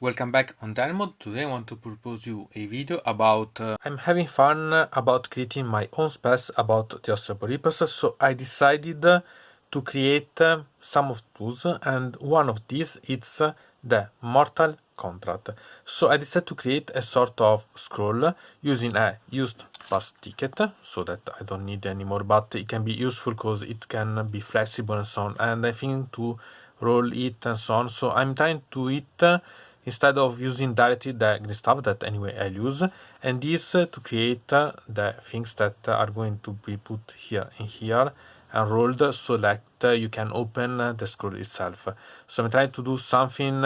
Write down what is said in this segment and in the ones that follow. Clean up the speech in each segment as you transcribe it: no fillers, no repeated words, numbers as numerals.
Welcome back on Dynamod. Today I want to propose you a video about I'm having fun about creating my own spells about the Ossiarch Bonereapers, so I decided to create some of those, and one of these is the Mortal Contract. So I decided to create a sort of scroll using a used past ticket, so that I don't need anymore, but it can be useful because it can be flexible and so on, and I think to roll it and so on. So I'm trying to it instead of using directly the green stuff that anyway I use, and this to create the things that are going to be put here and here and rolled so that you can open the scroll itself. So I'm trying to do something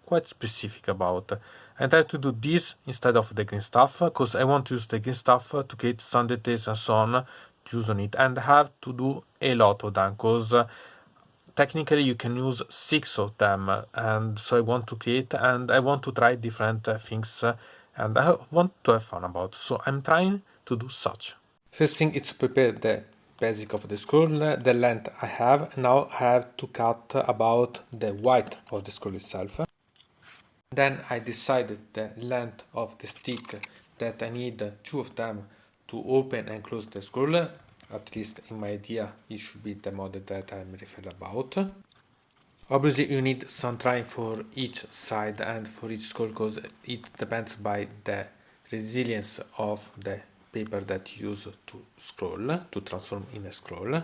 quite specific about. I try to do this instead of the green stuff because I want to use the green stuff to create some details and so on to use on it, and I have to do a lot of them because technically you can use 6 of them, and so I want to create and I want to try different things and I want to have fun about, so I'm trying to do such. First thing is to prepare the basic of the scroll, the length I have. Now I have to cut about the width of the scroll itself. Then I decided the length of the stick that I need 2 of them to open and close the scroll. At least in my idea it should be the model that I'm referring about. Obviously you need some trying for each side and for each scroll because it depends by the resilience of the paper that you use to scroll, to transform in a scroll.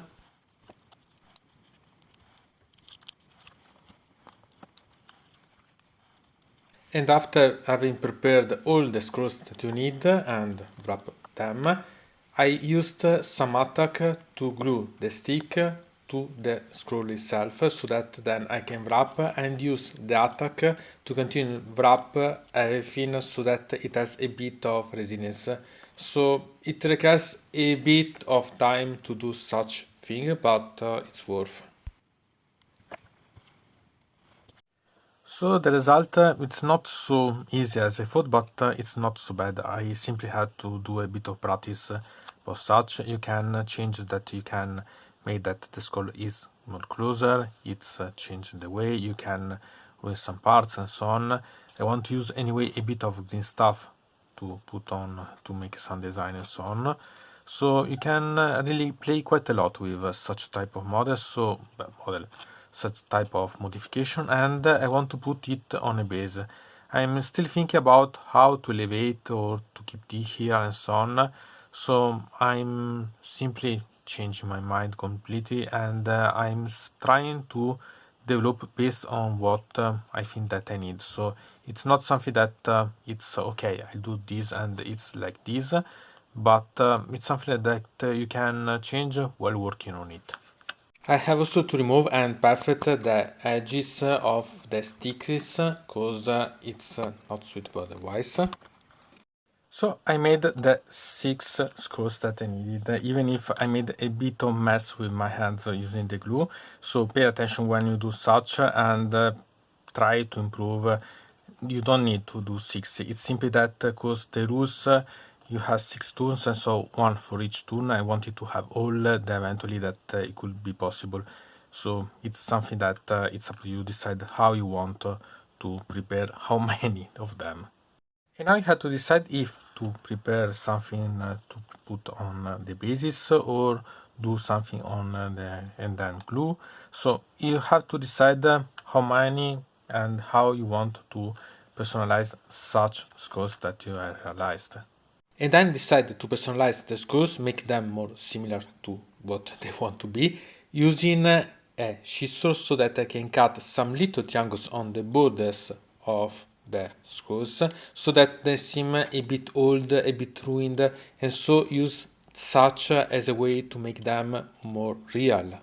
And after having prepared all the scrolls that you need and wrap them, I used some attack to glue the stick to the scroll itself so that then I can wrap and use the attack to continue wrap everything so that it has a bit of resilience. So it requires a bit of time to do such thing, but it's worth. So the result, it's not so easy as I thought, but it's not so bad. I simply had to do a bit of practice for such. You can change that, you can make that the scroll is more closer, it's change the way, you can ruin some parts and so on. I want to use anyway a bit of green stuff to put on to make some design and so on. So you can really play quite a lot with such type of models, such type of modification, and I want to put it on a base. I'm still thinking about how to elevate or to keep it here and so on, so I'm simply changing my mind completely, and I'm trying to develop based on what I think that I need. So it's not something that it's okay, I do this and it's like this, but it's something that you can change while working on it. I have also to remove and perfect the edges of the sticks because it's not suitable otherwise. So I made the 6 screws that I needed, even if I made a bit of mess with my hands using the glue. So pay attention when you do such and try to improve. You don't need to do 6. It's simply that because the rules you have 6 turns, and so 1 for each turn. I wanted to have all the eventually that it could be possible. So it's something that it's up to you decide how you want to prepare how many of them. And now you have to decide if to prepare something to put on the basis or do something on the and then glue. So you have to decide how many and how you want to personalize such scrolls that you have realized. And then decide to personalize the screws, make them more similar to what they want to be, using a scissor so that I can cut some little triangles on the borders of the screws so that they seem a bit old, a bit ruined, and so use such as a way to make them more real.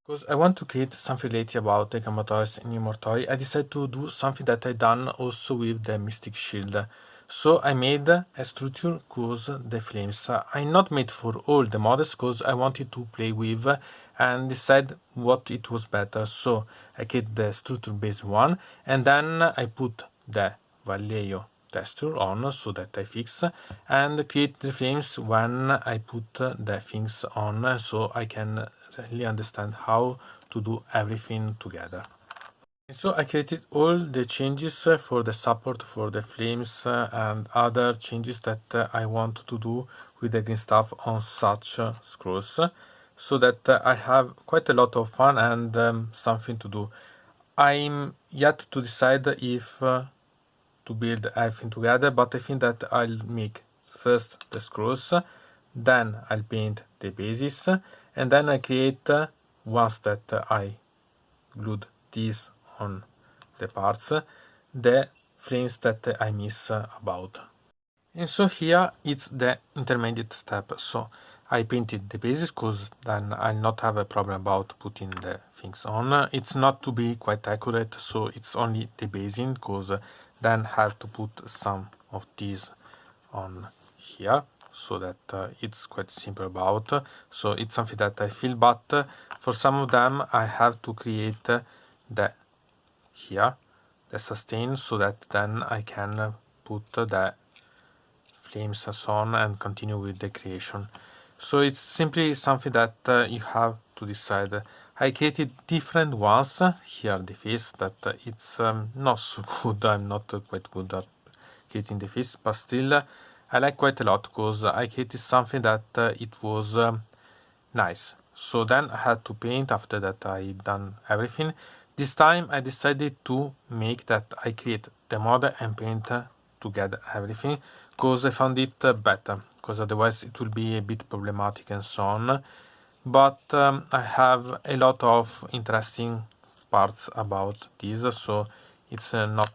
Because I want to create something related about the Crematorians and Ygnimortoi, I decided to do something that I done also with the Mystic Shield. So I made a structure cause the flames. I not made for all the models because I wanted to play with and decide what it was better. So I create the structure base one, and then I put the Vallejo texture on so that I fix and create the flames when I put the things on, so I can really understand how to do everything together. So I created all the changes for the support for the flames and other changes that I want to do with the green stuff on such scrolls, so that I have quite a lot of fun and something to do. I'm yet to decide if to build everything together, but I think that I'll make first the scrolls, then I'll paint the bases, and then I create, once that I glued these on the parts, the frames that I miss about. And so here it's the intermediate step. So I painted the bases because then I'll not have a problem about putting the things on. It's not to be quite accurate, so it's only the basing, because then I have to put some of these on here, so that it's quite simple about. So it's something that I feel, but for some of them I have to create the here the sustain, so that then I can put the flames and so on and continue with the creation. So it's simply something that you have to decide. I created different ones. Here the face that it's not so good. I'm not quite good at creating the face, but still I like quite a lot, because I created something that it was nice. So then I had to paint after that I done everything. This time I decided to make that I create the model and paint together everything, because I found it better, because otherwise it will be a bit problematic and so on. But I have a lot of interesting parts about this, so it's not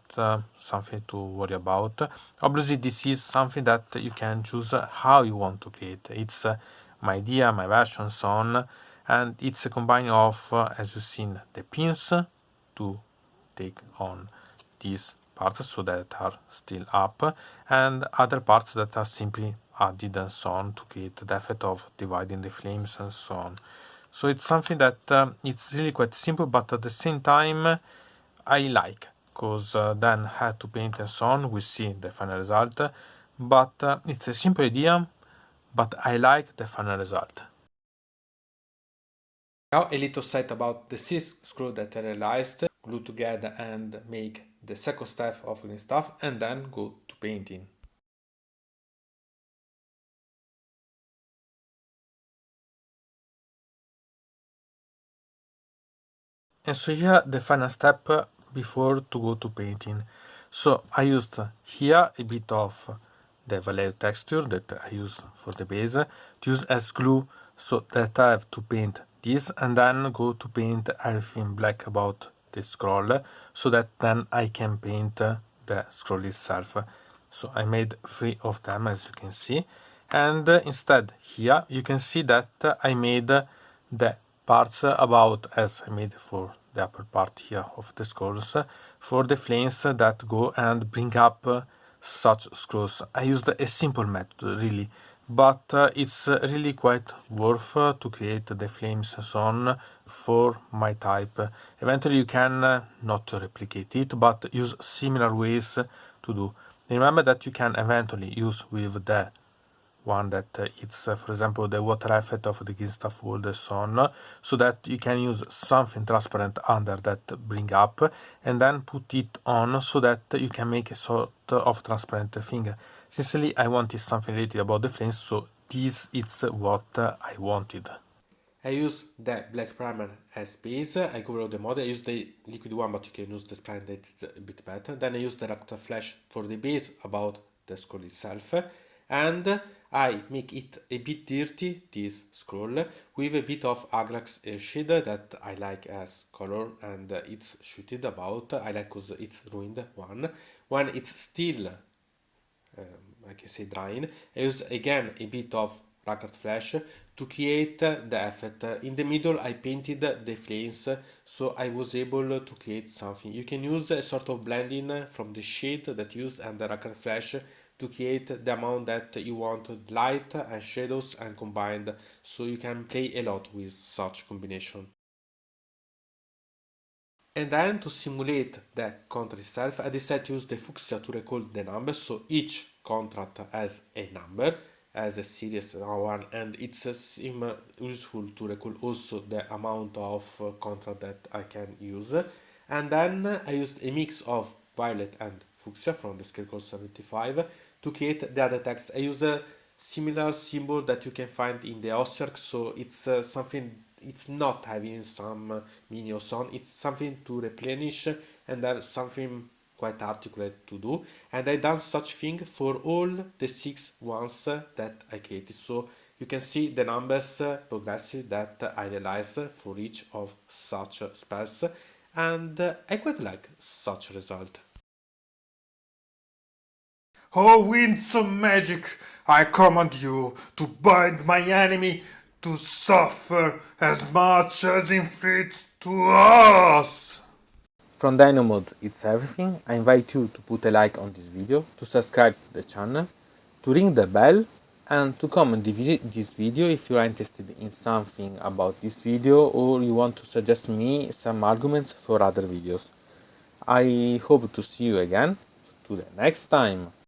something to worry about. Obviously this is something that you can choose how you want to create. It's my idea, my version, so on, and it's a combining of, as you've seen, the pins to take on these parts so that are still up, and other parts that are simply added and so on to create the effect of dividing the flames and so on. So it's something that it's really quite simple, but at the same time I like, because then I had to paint and so on. We see the final result, but it's a simple idea, but I like the final result. Now a little side about the 6 screw that I realized, glue together and make the second step of green stuff, and then go to painting. And so here the final step before to go to painting. So I used here a bit of the Vallejo texture that I used for the base to use as glue, so that I have to paint this and then go to paint everything black about the scroll, so that then I can paint the scroll itself. So I made 3 of them, as you can see, and instead here you can see that I made the parts about, as I made for the upper part here of the scrolls, for the flames that go and bring up such scrolls. I used a simple method really, but it's really quite worth to create the flames and so on for my type. Eventually you can not replicate it, but use similar ways to do. Remember that you can eventually use with the one that it's, for example, the water effect of the green stuff wool and so on, so that you can use something transparent under that bring up and then put it on, so that you can make a sort of transparent thing. Sincerely, I wanted something related about the flames, so this is what I wanted. I use the black primer as base. I cover all the model. I use the liquid one, but you can use the spray, that's a bit better. Then I use the Raptor Flash for the base about the scroll itself. And I make it a bit dirty, this scroll, with a bit of Agrax shade that I like as color, and it's shooted about. I like because it's ruined one. When it's still I can say drying. I use again a bit of Ragged Flash to create the effect. In the middle I painted the flames, so I was able to create something. You can use a sort of blending from the shade that you used and the Ragged Flash to create the amount that you want, light and shadows and combined, so you can play a lot with such combination. And then to simulate the contract itself, I decided to use the fuchsia to record the numbers. So each contract has a number, as a series one, and it's useful to record also the amount of contract that I can use. And then I used a mix of violet and fuchsia from the Scarecrow 75 to create the other text. I use a similar symbol that you can find in the Ossiarch, so it's something, it's not having some mini or so on, it's something to replenish and there's something quite articulate to do. And I done such thing for all the 6 ones that I created. So you can see the numbers progressive that I realized for each of such spells, and I quite like such result. O winds of magic, I command you to bind my enemy to suffer as much as inflicts to us. From Dynamod it's everything. I invite you to put a like on this video, to subscribe to the channel, to ring the bell, and to comment this video if you are interested in something about this video or you want to suggest me some arguments for other videos. I hope to see you again to the next time.